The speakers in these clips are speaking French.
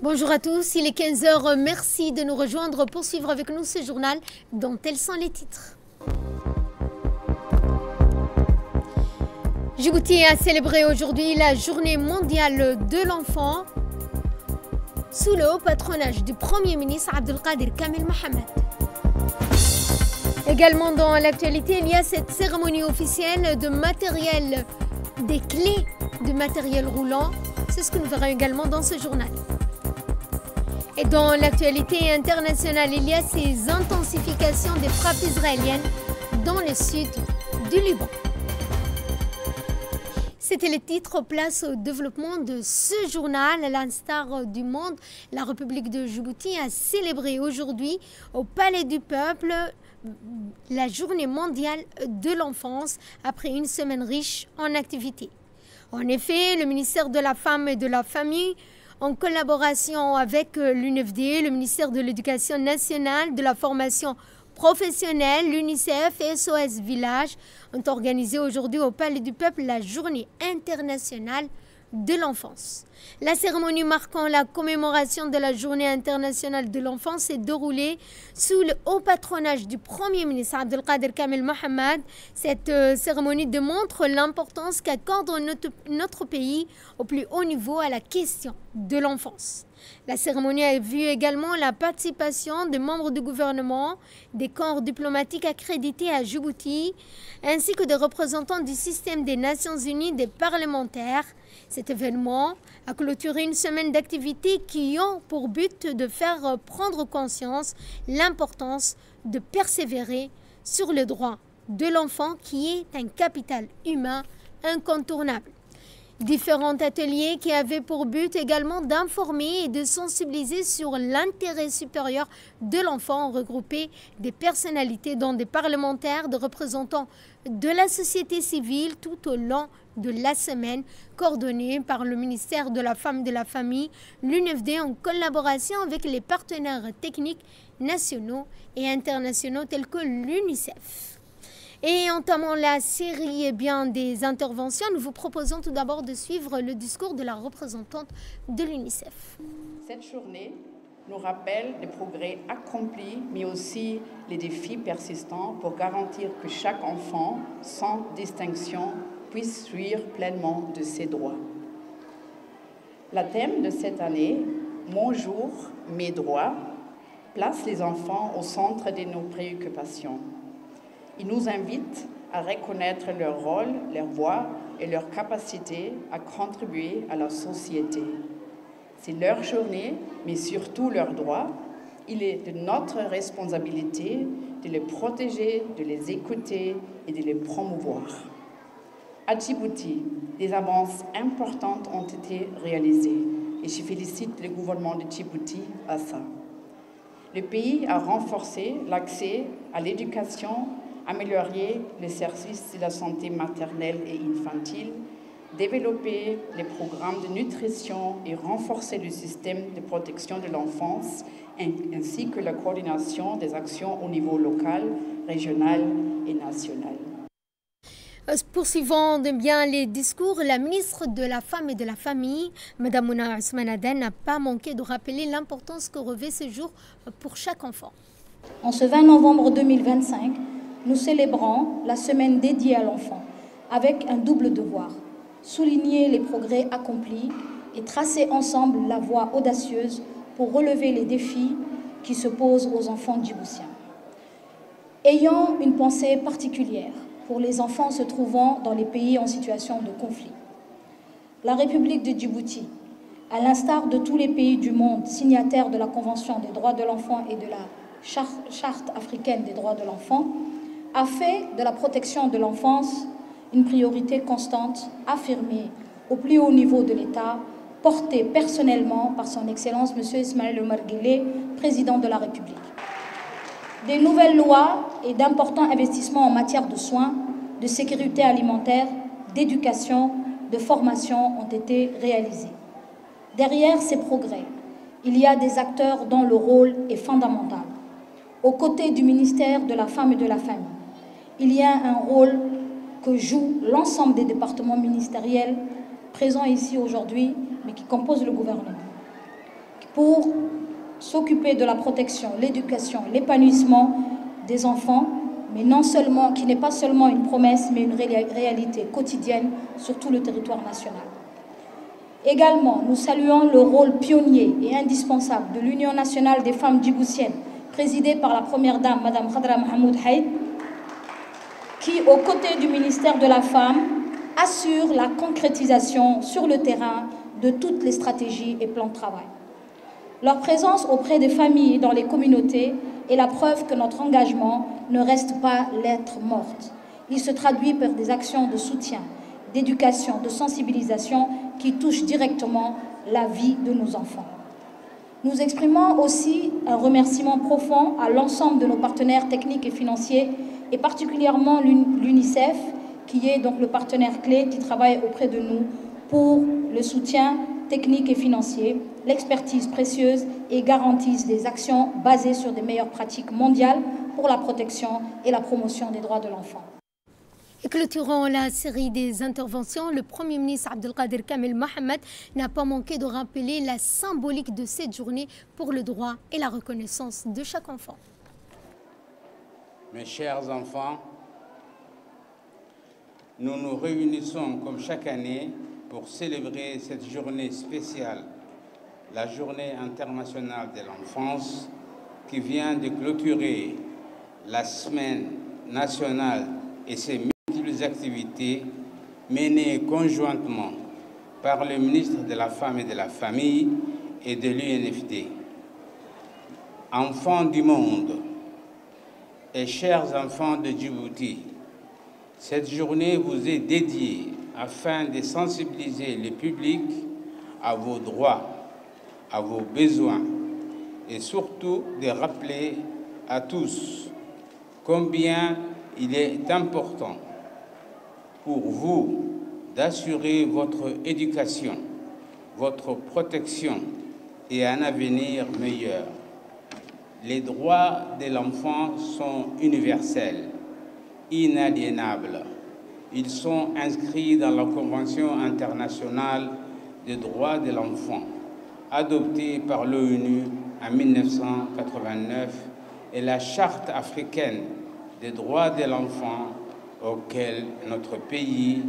Bonjour à tous, il est 15 h. Merci de nous rejoindre pour suivre avec nous ce journal dont tels sont les titres. Djibouti a célébré aujourd'hui la journée mondiale de l'enfant sous le haut patronage du Premier ministre Abdelkader Kamel Mohamed. Également dans l'actualité, il y a cette cérémonie officielle de matériel, des clés de matériel roulant. C'est ce que nous verrons également dans ce journal. Et dans l'actualité internationale, il y a ces intensifications des frappes israéliennes dans le sud du Liban. C'était les titres. Place au développement de ce journal. À l'instar du Monde, la République de Djibouti a célébré aujourd'hui au Palais du Peuple la journée mondiale de l'enfance après une semaine riche en activités. En effet, le ministère de la Femme et de la Famille, en collaboration avec l'UNFD, le ministère de l'Éducation nationale, de la formation professionnelle, l'UNICEF et SOS Village, ont organisé aujourd'hui au Palais du Peuple la journée internationale de l'enfance. La cérémonie marquant la commémoration de la journée internationale de l'enfance s'est déroulée sous le haut patronage du Premier ministre Abdelkader Kamel Mohamed. Cette cérémonie démontre l'importance qu'accorde notre pays au plus haut niveau à la question de l'enfance. La cérémonie a vu également la participation des membres du gouvernement, des corps diplomatiques accrédités à Djibouti, ainsi que des représentants du système des Nations Unies, des parlementaires. Cet événement a clôturé une semaine d'activités qui ont pour but de faire prendre conscience l'importance de persévérer sur le droit de l'enfant qui est un capital humain incontournable. Différents ateliers qui avaient pour but également d'informer et de sensibiliser sur l'intérêt supérieur de l'enfant ont regroupé des personnalités dont des parlementaires, des représentants de la société civile tout au long de la semaine, coordonnée par le ministère de la Femme et de la Famille, l'UNFD en collaboration avec les partenaires techniques nationaux et internationaux tels que l'UNICEF. Et entamant la série des interventions, nous vous proposons tout d'abord de suivre le discours de la représentante de l'UNICEF. Cette journée nous rappelle les progrès accomplis, mais aussi les défis persistants pour garantir que chaque enfant, sans distinction, puisse jouir pleinement de ses droits. Le thème de cette année, Mon jour, mes droits, place les enfants au centre de nos préoccupations. Il nous invite à reconnaître leur rôle, leur voix et leur capacité à contribuer à la société. C'est leur journée, mais surtout leurs droits. Il est de notre responsabilité de les protéger, de les écouter et de les promouvoir. À Djibouti, des avances importantes ont été réalisées et je félicite le gouvernement de Djibouti à ça. Le pays a renforcé l'accès à l'éducation, amélioré les services de la santé maternelle et infantile, développé les programmes de nutrition et renforcé le système de protection de l'enfance, ainsi que la coordination des actions au niveau local, régional et national. Poursuivant bien les discours, la ministre de la Femme et de la Famille, Mme Mouna Ousmane Aden, n'a pas manqué de rappeler l'importance que revêt ce jour pour chaque enfant. En ce 20 novembre 2025, nous célébrons la semaine dédiée à l'enfant avec un double devoir, souligner les progrès accomplis et tracer ensemble la voie audacieuse pour relever les défis qui se posent aux enfants djiboutiens. Ayant une pensée particulière pour les enfants se trouvant dans les pays en situation de conflit. La République de Djibouti, à l'instar de tous les pays du monde signataires de la Convention des droits de l'enfant et de la Charte africaine des droits de l'enfant, a fait de la protection de l'enfance une priorité constante, affirmée au plus haut niveau de l'État, portée personnellement par son Excellence M. Ismaël Omar Guelleh, président de la République. Des nouvelles lois et d'importants investissements en matière de soins, de sécurité alimentaire, d'éducation, de formation ont été réalisés. Derrière ces progrès, il y a des acteurs dont le rôle est fondamental. Aux côtés du ministère de la Femme et de la Famille, il y a un rôle que jouent l'ensemble des départements ministériels présents ici aujourd'hui, mais qui composent le gouvernement, qui pour s'occuper de la protection, l'éducation, l'épanouissement des enfants, mais non seulement, qui n'est pas seulement une promesse, mais une réalité quotidienne sur tout le territoire national. Également, nous saluons le rôle pionnier et indispensable de l'Union nationale des femmes djiboutiennes, présidée par la première dame, Mme Khadra Mahmoud Haïd, qui, aux côtés du ministère de la Femme, assure la concrétisation sur le terrain de toutes les stratégies et plans de travail. Leur présence auprès des familles et dans les communautés est la preuve que notre engagement ne reste pas lettre morte. Il se traduit par des actions de soutien, d'éducation, de sensibilisation qui touchent directement la vie de nos enfants. Nous exprimons aussi un remerciement profond à l'ensemble de nos partenaires techniques et financiers, et particulièrement l'UNICEF, qui est donc le partenaire clé qui travaille auprès de nous pour le soutien technique et financier, l'expertise précieuse et garantissent des actions basées sur des meilleures pratiques mondiales pour la protection et la promotion des droits de l'enfant. Et clôturant la série des interventions, le Premier ministre Abdelkader Kamel Mohamed n'a pas manqué de rappeler la symbolique de cette journée pour le droit et la reconnaissance de chaque enfant. Mes chers enfants, nous nous réunissons comme chaque année pour célébrer cette journée spéciale, la Journée internationale de l'enfance, qui vient de clôturer la semaine nationale et ses multiples activités menées conjointement par le ministre de la Femme et de la Famille et de l'UNFD. Enfants du monde et chers enfants de Djibouti, cette journée vous est dédiée afin de sensibiliser le public à vos droits, à vos besoins et surtout de rappeler à tous combien il est important pour vous d'assurer votre éducation, votre protection et un avenir meilleur. Les droits de l'enfant sont universels, inaliénables. Ils sont inscrits dans la Convention internationale des droits de l'enfant, adoptée par l'ONU en 1989, et la Charte africaine des droits de l'enfant, auquel notre pays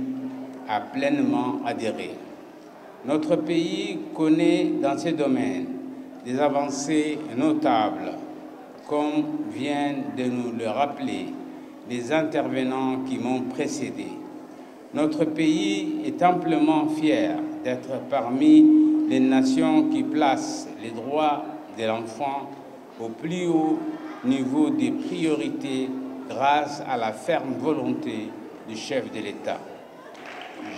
a pleinement adhéré. Notre pays connaît dans ces domaines des avancées notables, comme viennent de nous le rappeler les intervenants qui m'ont précédé. Notre pays est amplement fier d'être parmi les nations qui placent les droits de l'enfant au plus haut niveau des priorités grâce à la ferme volonté du chef de l'État.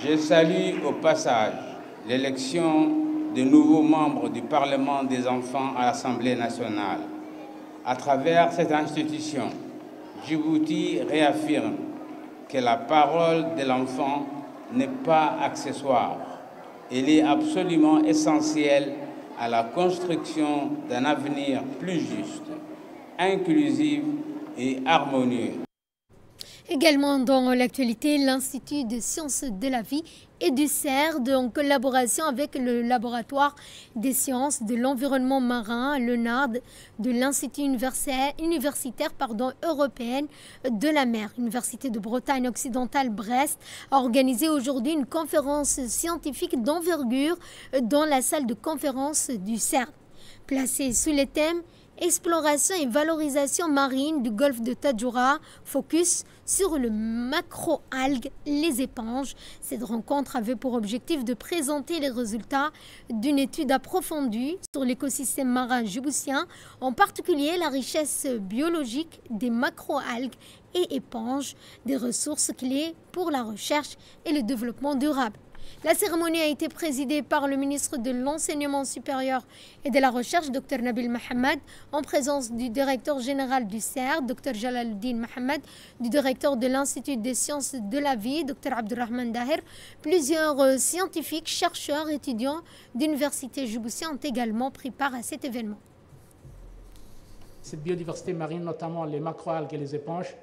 Je salue au passage l'élection de nouveaux membres du Parlement des enfants à l'Assemblée nationale. À travers cette institution, Djibouti réaffirme que la parole de l'enfant n'est pas accessoire. Elle est absolument essentielle à la construction d'un avenir plus juste, inclusif et harmonieux. Également dans l'actualité, l'Institut de sciences de la vie et du CERD, en collaboration avec le laboratoire des sciences de l'environnement marin, le NARD, de l'Institut universitaire européen de la mer, Université de Bretagne occidentale Brest, a organisé aujourd'hui une conférence scientifique d'envergure dans la salle de conférence du CERD, placée sous le thème exploration et valorisation marine du golfe de Tadjoura, focus sur le macro-algues, les éponges. Cette rencontre avait pour objectif de présenter les résultats d'une étude approfondie sur l'écosystème marin djiboutien, en particulier la richesse biologique des macro-algues et éponges, des ressources clés pour la recherche et le développement durable. La cérémonie a été présidée par le ministre de l'Enseignement supérieur et de la Recherche, Dr Nabil Mohamed, en présence du directeur général du CERD, Dr Jalaluddin Mohamed, du directeur de l'Institut des sciences de la vie, Dr Abdurrahman Dahir. Plusieurs scientifiques, chercheurs, étudiants d'universités djiboutiennes ont également pris part à cet événement. Cette biodiversité marine, notamment les macroalgues et les éponges,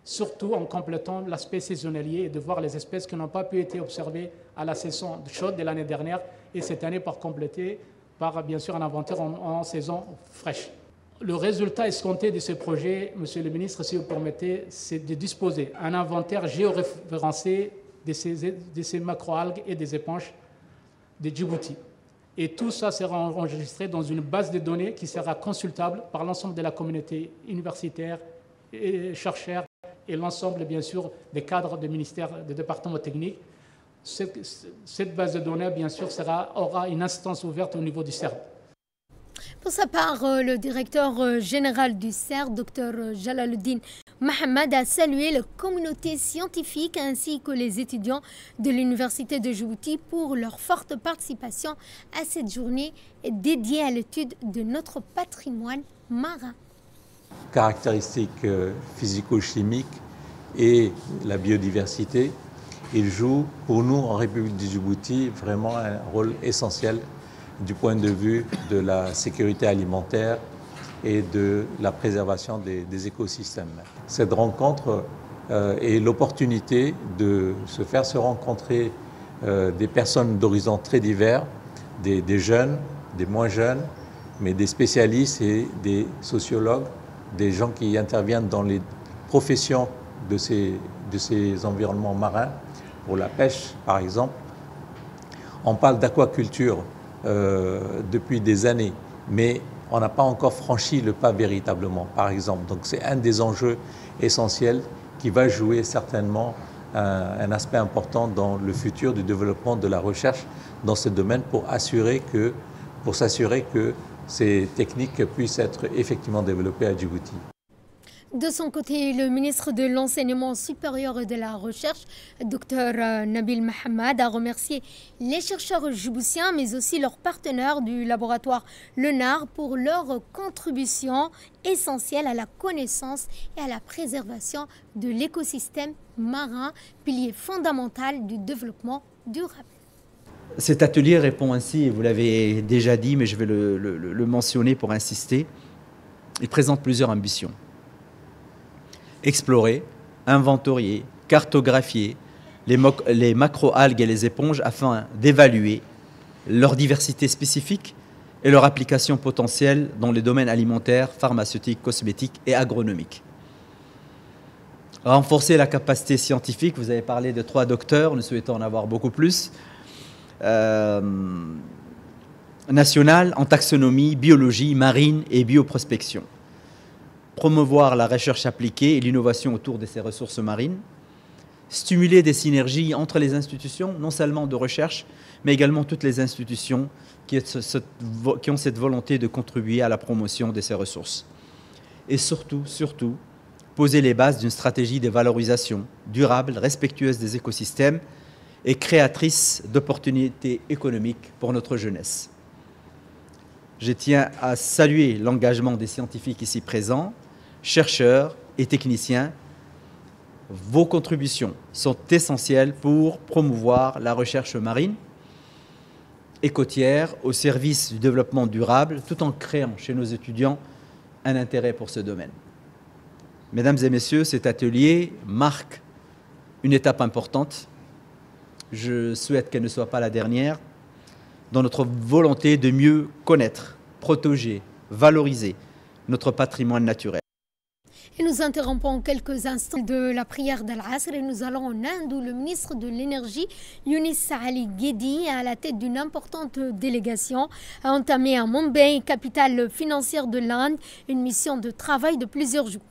surtout en complétant l'aspect saisonnier et de voir les espèces qui n'ont pas pu être observées à la saison chaude de l'année dernière et cette année pour compléter par bien sûr un inventaire en saison fraîche. Le résultat escompté de ce projet, Monsieur le ministre, si vous permettez, c'est de disposer un inventaire géoréférencé de ces macroalgues et des éponges de Djibouti. Et tout ça sera enregistré dans une base de données qui sera consultable par l'ensemble de la communauté universitaire et chercheurs et l'ensemble, bien sûr, des cadres des ministères, des départements techniques. Cette base de données, bien sûr, aura une instance ouverte au niveau du CERD. Pour sa part, le directeur général du CERD, Dr Jalaluddin Mohamed, a salué la communauté scientifique ainsi que les étudiants de l'Université de Djibouti pour leur forte participation à cette journée dédiée à l'étude de notre patrimoine marin. Caractéristiques physico-chimiques et la biodiversité, il joue pour nous en République du Djibouti vraiment un rôle essentiel du point de vue de la sécurité alimentaire et de la préservation des écosystèmes. Cette rencontre est l'opportunité de se faire se rencontrer des personnes d'horizons très divers, des jeunes, des moins jeunes, mais des spécialistes et des sociologues, des gens qui interviennent dans les professions de ces environnements marins, pour la pêche par exemple. On parle d'aquaculture depuis des années, mais on n'a pas encore franchi le pas véritablement, par exemple. Donc c'est un des enjeux essentiels qui va jouer certainement un aspect important dans le futur du développement de la recherche dans ce domaine pour s'assurer que ces techniques puissent être effectivement développées à Djibouti. De son côté, le ministre de l'Enseignement supérieur et de la Recherche, Dr Nabil Mohamed, a remercié les chercheurs djiboutiens, mais aussi leurs partenaires du laboratoire LENAR pour leur contribution essentielle à la connaissance et à la préservation de l'écosystème marin, pilier fondamental du développement durable. Cet atelier répond ainsi, et vous l'avez déjà dit, mais je vais le mentionner pour insister, il présente plusieurs ambitions. Explorer, inventorier, cartographier les macro-algues et les éponges afin d'évaluer leur diversité spécifique et leur application potentielle dans les domaines alimentaires, pharmaceutiques, cosmétiques et agronomiques. Renforcer la capacité scientifique, vous avez parlé de 3 docteurs, nous souhaitons en avoir beaucoup plus, nationale en taxonomie, biologie, marine et bioprospection. Promouvoir la recherche appliquée et l'innovation autour de ces ressources marines, stimuler des synergies entre les institutions, non seulement de recherche, mais également toutes les institutions qui ont cette volonté de contribuer à la promotion de ces ressources. Et surtout, poser les bases d'une stratégie de valorisation durable, respectueuse des écosystèmes et créatrice d'opportunités économiques pour notre jeunesse. Je tiens à saluer l'engagement des scientifiques ici présents, chercheurs et techniciens. Vos contributions sont essentielles pour promouvoir la recherche marine et côtière au service du développement durable, tout en créant chez nos étudiants un intérêt pour ce domaine. Mesdames et messieurs, cet atelier marque une étape importante. Je souhaite qu'elle ne soit pas la dernière dans notre volonté de mieux connaître, protéger, valoriser notre patrimoine naturel. Et nous interrompons quelques instants de la prière d'Al-Asr et nous allons en Inde où le ministre de l'Énergie, Younis Ali Ghedi, à la tête d'une importante délégation, a entamé à Mumbai, capitale financière de l'Inde, une mission de travail de plusieurs jours.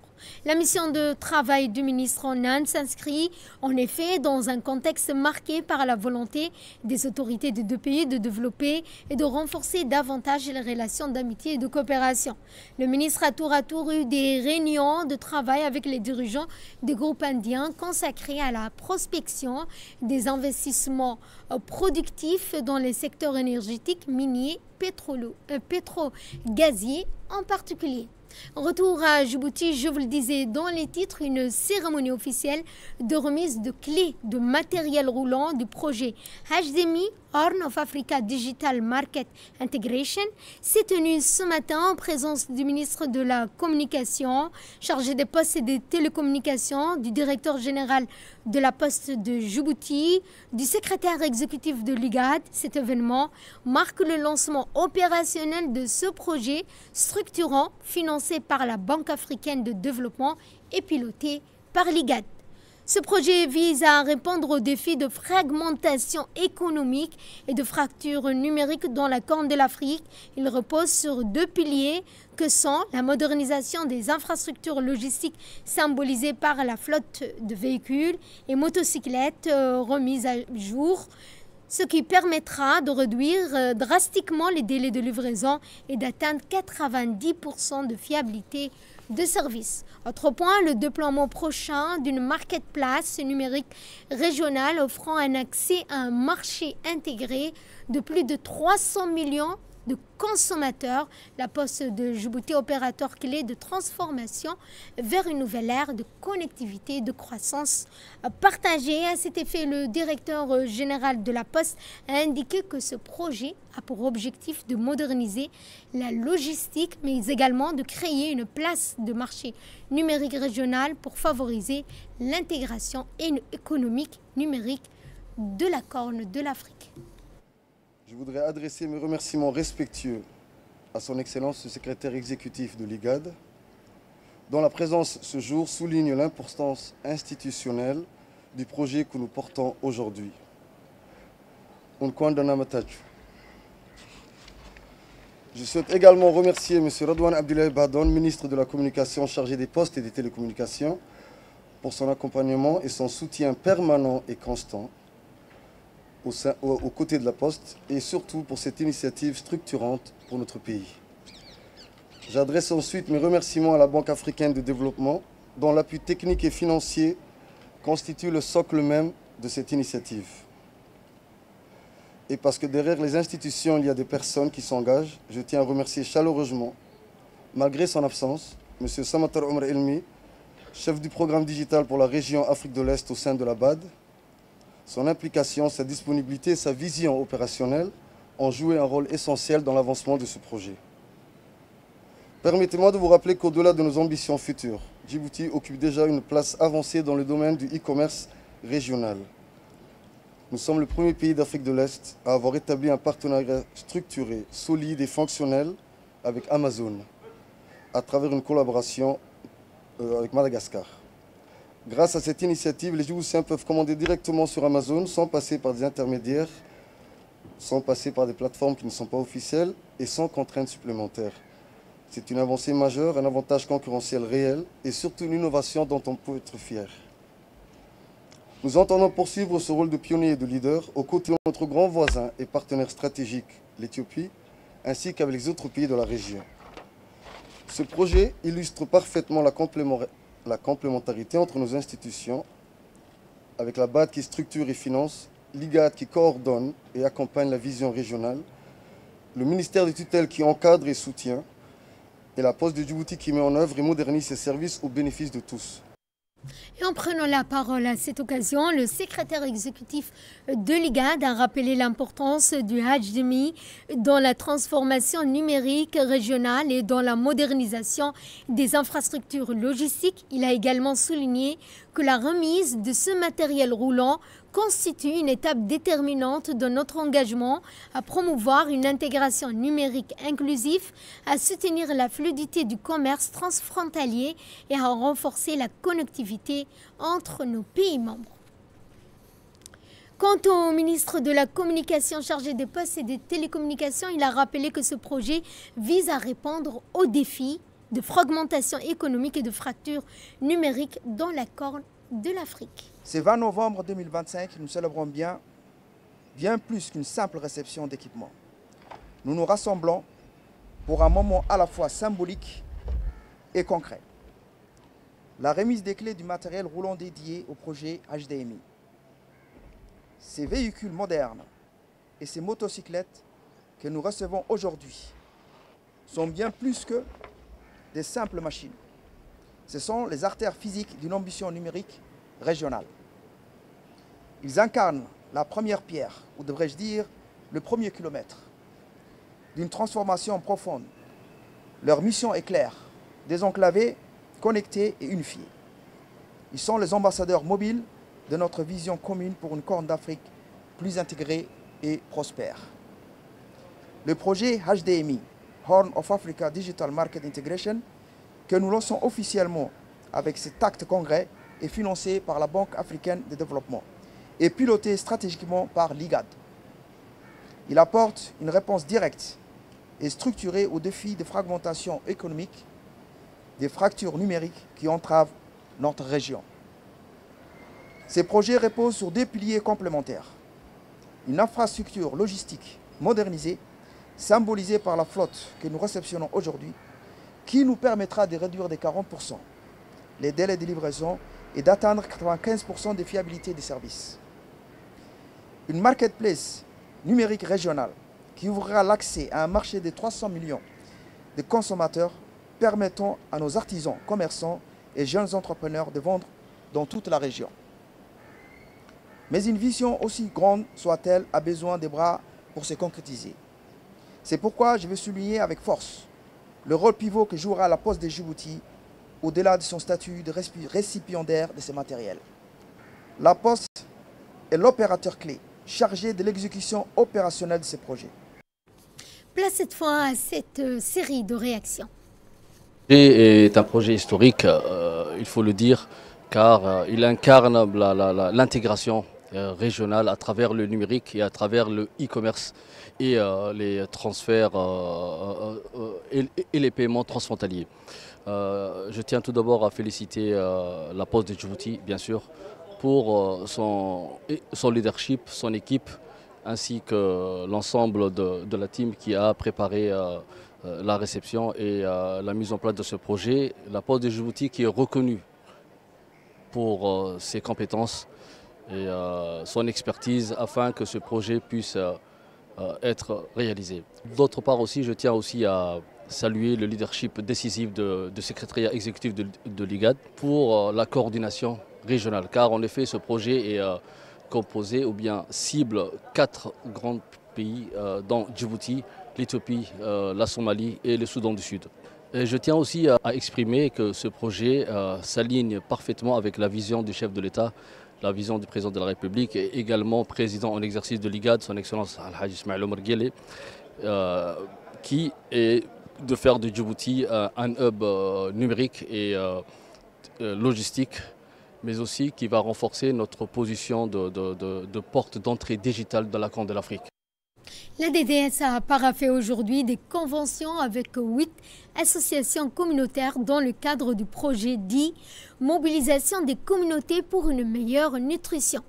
La mission de travail du ministre en Inde s'inscrit en effet dans un contexte marqué par la volonté des autorités des 2 pays de développer et de renforcer davantage les relations d'amitié et de coopération. Le ministre a tour à tour eu des réunions de travail avec les dirigeants des groupes indiens consacrés à la prospection des investissements productifs dans les secteurs énergétiques, miniers, pétro-gaziers en particulier. Retour à Djibouti, je vous le disais dans les titres, une cérémonie officielle de remise de clés de matériel roulant du projet HDMI, Horn of Africa Digital Market Integration, s'est tenue ce matin en présence du ministre de la Communication, chargé des postes et des télécommunications, du directeur général de la Poste de Djibouti, du secrétaire exécutif de l'IGAD. Cet événement marque le lancement l'implémentation opérationnelle de ce projet structurant financé par la Banque africaine de développement et piloté par l'IGAD. Ce projet vise à répondre aux défis de fragmentation économique et de fracture numérique dans la Corne de l'Afrique. Il repose sur 2 piliers que sont la modernisation des infrastructures logistiques symbolisées par la flotte de véhicules et motocyclettes remises à jour, ce qui permettra de réduire drastiquement les délais de livraison et d'atteindre 90% de fiabilité de service. Autre point, le déploiement prochain d'une marketplace numérique régionale offrant un accès à un marché intégré de plus de 300 millions de consommateurs. La Poste de Djibouti, opérateur clé de transformation vers une nouvelle ère de connectivité et de croissance partagée. À cet effet, le directeur général de la Poste a indiqué que ce projet a pour objectif de moderniser la logistique, mais également de créer une place de marché numérique régional pour favoriser l'intégration économique numérique de la Corne de l'Afrique. Je voudrais adresser mes remerciements respectueux à son Excellence le secrétaire exécutif de l'IGAD, dont la présence ce jour souligne l'importance institutionnelle du projet que nous portons aujourd'hui. Je souhaite également remercier M. Radouane Abdoulaye Badon, ministre de la Communication chargé des Postes et des Télécommunications, pour son accompagnement et son soutien permanent et constant aux côtés de la Poste et surtout pour cette initiative structurante pour notre pays. J'adresse ensuite mes remerciements à la Banque africaine de développement, dont l'appui technique et financier constitue le socle même de cette initiative. Et parce que derrière les institutions, il y a des personnes qui s'engagent, je tiens à remercier chaleureusement, malgré son absence, M. Samatar Omar Elmi, chef du programme digital pour la région Afrique de l'Est au sein de la BAD. Son implication, sa disponibilité et sa vision opérationnelle ont joué un rôle essentiel dans l'avancement de ce projet. Permettez-moi de vous rappeler qu'au-delà de nos ambitions futures, Djibouti occupe déjà une place avancée dans le domaine du e-commerce régional. Nous sommes le premier pays d'Afrique de l'Est à avoir établi un partenariat structuré, solide et fonctionnel avec Amazon, à travers une collaboration avec Madagascar. Grâce à cette initiative, les Djiboutiens peuvent commander directement sur Amazon sans passer par des intermédiaires, sans passer par des plateformes qui ne sont pas officielles et sans contraintes supplémentaires. C'est une avancée majeure, un avantage concurrentiel réel et surtout une innovation dont on peut être fier. Nous entendons poursuivre ce rôle de pionnier et de leader aux côtés de notre grand voisin et partenaire stratégique, l'Éthiopie, ainsi qu'avec les autres pays de la région. Ce projet illustre parfaitement la complémentarité entre nos institutions, avec la BAD qui structure et finance, l'IGAD qui coordonne et accompagne la vision régionale, le ministère de tutelle qui encadre et soutient, et la Poste de Djibouti qui met en œuvre et modernise ses services au bénéfice de tous. Et en prenant la parole à cette occasion, le secrétaire exécutif de l'IGAD a rappelé l'importance du HDMI dans la transformation numérique régionale et dans la modernisation des infrastructures logistiques. Il a également souligné que la remise de ce matériel roulant constitue une étape déterminante de notre engagement à promouvoir une intégration numérique inclusive, à soutenir la fluidité du commerce transfrontalier et à renforcer la connectivité entre nos pays membres. Quant au ministre de la Communication chargé des Postes et des Télécommunications, il a rappelé que ce projet vise à répondre aux défis de fragmentation économique et de fracture numérique dans la Corne de l'Afrique. Ce 20 novembre 2025, nous célébrons bien plus qu'une simple réception d'équipement. Nous nous rassemblons pour un moment à la fois symbolique et concret. La remise des clés du matériel roulant dédié au projet HDMI. Ces véhicules modernes et ces motocyclettes que nous recevons aujourd'hui sont bien plus que des simples machines. Ce sont les artères physiques d'une ambition numérique régionale. Ils incarnent la première pierre, ou devrais-je dire le premier kilomètre, d'une transformation profonde. Leur mission est claire, désenclaver, connecter et unifier. Ils sont les ambassadeurs mobiles de notre vision commune pour une Corne d'Afrique plus intégrée et prospère. le projet HDMI, Horn of Africa Digital Market Integration, que nous lançons officiellement avec cet acte congrès, est financé par la Banque africaine de développement et piloté stratégiquement par l'IGAD. Il apporte une réponse directe et structurée aux défis de fragmentation économique, des fractures numériques qui entravent notre région. Ces projets reposent sur deux piliers complémentaires. Une infrastructure logistique modernisée, symbolisée par la flotte que nous réceptionnons aujourd'hui, qui nous permettra de réduire de 40% les délais de livraison et d'atteindre 95% de fiabilité des services. Une marketplace numérique régionale qui ouvrira l'accès à un marché de 300 millions de consommateurs permettant à nos artisans, commerçants et jeunes entrepreneurs de vendre dans toute la région. Mais une vision aussi grande soit-elle a besoin de bras pour se concrétiser. C'est pourquoi je veux souligner avec force le rôle pivot que jouera la Poste de Djibouti au-delà de son statut de récipiendaire de ces matériels. La Poste est l'opérateur clé chargé de l'exécution opérationnelle de ces projets. Place cette fois à cette série de réactions. Le projet est un projet historique, il faut le dire, car il incarne l'intégration régionale à travers le numérique et à travers le e-commerce et les transferts et les paiements transfrontaliers. Je tiens tout d'abord à féliciter la Poste de Djibouti, bien sûr, pour son leadership, son équipe, ainsi que l'ensemble de la team qui a préparé la réception et la mise en place de ce projet. La Poste de Djibouti qui est reconnue pour ses compétences et son expertise afin que ce projet puisse être réalisé. D'autre part aussi, je tiens aussi à saluer le leadership décisif du secrétariat exécutif de l'IGAD pour la coordination régionale, car en effet ce projet est composé ou bien cible 4 grands pays dont Djibouti, l'Éthiopie, la Somalie et le Soudan du Sud. Et je tiens aussi à exprimer que ce projet s'aligne parfaitement avec la vision du chef de l'État, la vision du président de la République et également président en exercice de l'IGAD, son Excellence Al-Hajj Ismaël Omar Guelleh, qui est de faire de Djibouti un hub numérique et logistique, mais aussi qui va renforcer notre position de porte d'entrée digitale de la Corne de l'Afrique. La DDS a paraphé aujourd'hui des conventions avec 8 associations communautaires dans le cadre du projet dit « Mobilisation des communautés pour une meilleure nutrition ».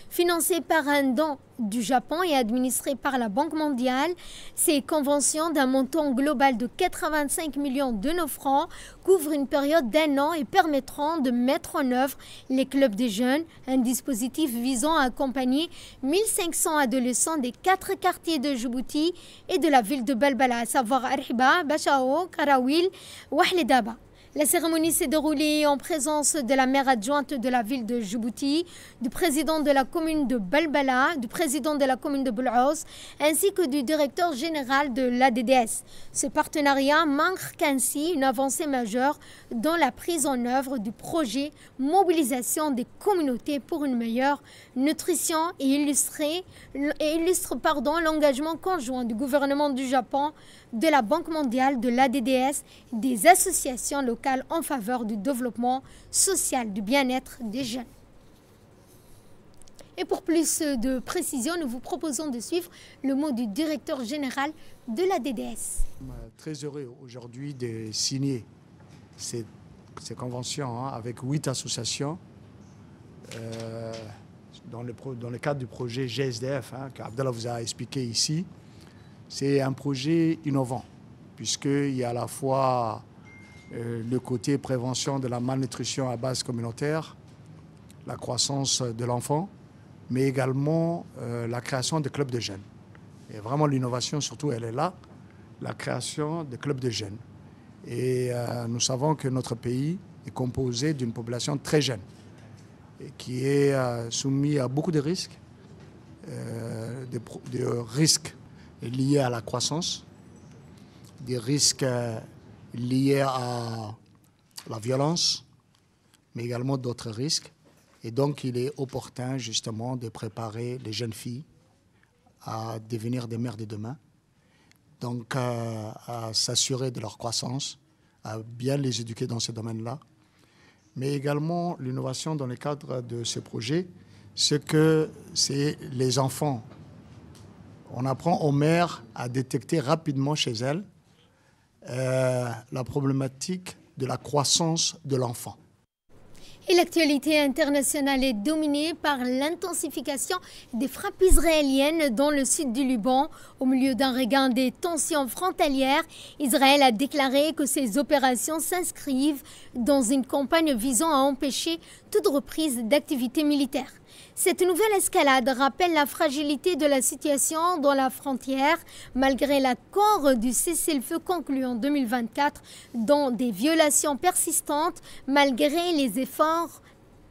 Financé par un don du Japon et administré par la Banque mondiale, ces conventions d'un montant global de 85 millions de nos francs couvrent une période d'1 an et permettront de mettre en œuvre les clubs des jeunes, un dispositif visant à accompagner 1500 adolescents des 4 quartiers de Djibouti et de la ville de Balbala, à savoir Arhiba, Bachao, Karawil, Wahledaba. La cérémonie s'est déroulée en présence de la maire adjointe de la ville de Djibouti, du président de la commune de Balbala, du président de la commune de Boul'Aouz, ainsi que du directeur général de l'ADDS. Ce partenariat marque ainsi une avancée majeure dans la prise en œuvre du projet Mobilisation des communautés pour une meilleure nutrition et illustre l'engagement conjoint du gouvernement du Japon, de la Banque mondiale, de l'ADDS, des associations locales en faveur du développement social, du bien-être des jeunes. Et pour plus de précision, nous vous proposons de suivre le mot du directeur général de l'ADDS. Très heureux aujourd'hui de signer ces conventions avec 8 associations dans le cadre du projet GSDF qu'Abdallah vous a expliqué ici. C'est un projet innovant, puisqu'il y a à la fois le côté prévention de la malnutrition à base communautaire, la croissance de l'enfant, mais également la création de clubs de jeunes. Et vraiment l'innovation, surtout, elle est là, la création de clubs de jeunes. Et nous savons que notre pays est composé d'une population très jeune, et qui est soumise à beaucoup de risques, des risques liés à la croissance, des risques liés à la violence, mais également d'autres risques. Et donc, il est opportun, justement, de préparer les jeunes filles à devenir des mères de demain, donc à s'assurer de leur croissance, à bien les éduquer dans ces domaines-là. Mais également, l'innovation dans le cadre de ce projet, c'est que c'est les enfants. On apprend aux mères à détecter rapidement chez elles la problématique de la croissance de l'enfant. Et l'actualité internationale est dominée par l'intensification des frappes israéliennes dans le sud du Liban. Au milieu d'un regain des tensions frontalières, Israël a déclaré que ces opérations s'inscrivent dans une campagne visant à empêcher toute reprise d'activités militaires. Cette nouvelle escalade rappelle la fragilité de la situation dans la frontière, malgré l'accord du cessez-le-feu conclu en 2024, dont des violations persistantes, malgré les efforts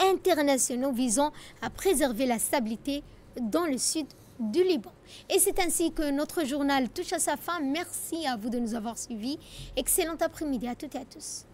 internationaux visant à préserver la stabilité dans le sud du Liban. Et c'est ainsi que notre journal touche à sa fin. Merci à vous de nous avoir suivis. Excellent après-midi à toutes et à tous.